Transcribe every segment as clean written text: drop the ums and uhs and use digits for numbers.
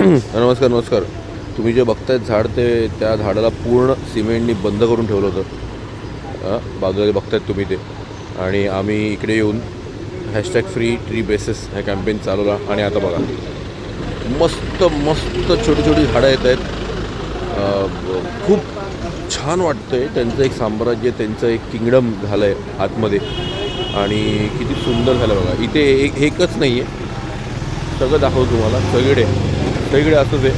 नमस्कार नमस्कार. तुम्ही जे बघतायत झाड ते त्या झाडाला पूर्ण सिमेंटनी बंद करून ठेवलं होतं. बाजूला बघतायत तुम्ही ते. आणि आम्ही इकडे येऊन हॅशटॅग फ्री ट्री बेसिस हा कॅम्पेन चालवला. आणि आता बघा मस्त मस्त छोटी छोटी झाडं येत आहेत. खूप छान वाटतं आहे. त्यांचं एक साम्राज्य, त्यांचं एक किंगडम झालं आहे आतमध्ये. आणि किती सुंदर झालं बघा. इथे एकच नाही आहे, सगळं दाखवतो तुम्हाला. सगळीकडे असंच आहे.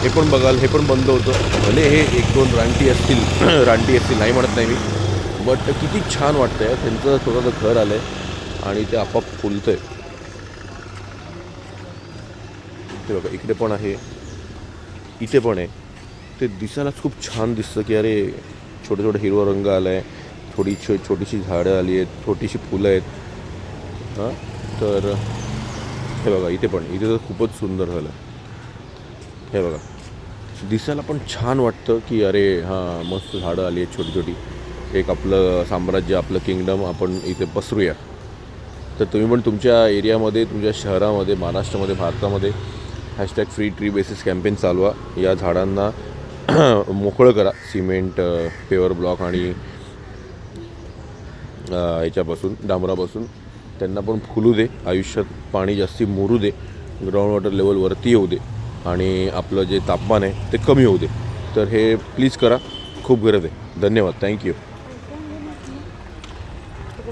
हे पण बघाल, हे पण बंद होतं. भले हे एक दोन रानटी असतील रानटी असतील नाही म्हणत नाही मी, बट किती छान वाटतं आहे. त्यांचं स्वतःचं घर आलं आहे आणि ते आपोआप फुलतं आहे. ते बघा इकडे पण आहे, इथे पण आहे. ते दिसायलाच खूप छान दिसतं की अरे छोटं छोटं हिरवा रंग आला आहे, छोटीशी झाडं आली आहेत, छोटीशी फुलं आहेत. तर हे बघा इथे तर खूपच सुंदर झालं. हे बघा दिसायला पण छान वाटतं की अरे हां मस्त झाडं आली आहेत छोटी छोटी. एक आपलं साम्राज्य, आपलं किंगडम आपण इथे पसरूया. तर तुम्ही पण तुमच्या एरियामध्ये, तुमच्या शहरामध्ये, महाराष्ट्रामध्ये, भारतामध्ये hashtag free tree basis campaign चालवा. या झाडांना मोकळं करा सिमेंट, पेवर ब्लॉक आणि याच्यापासून, डांबरापासून. त्यांना पण फुलू दे, आयुष्यात पाणी जास्ती मुरू दे, ग्राउंड वॉटर लेवल वरती येऊ दे आणि आपलं जे तापमान आहे ते कमी होऊ दे. तर हे प्लीज करा, खूप गरज आहे. धन्यवाद, थँक्यू.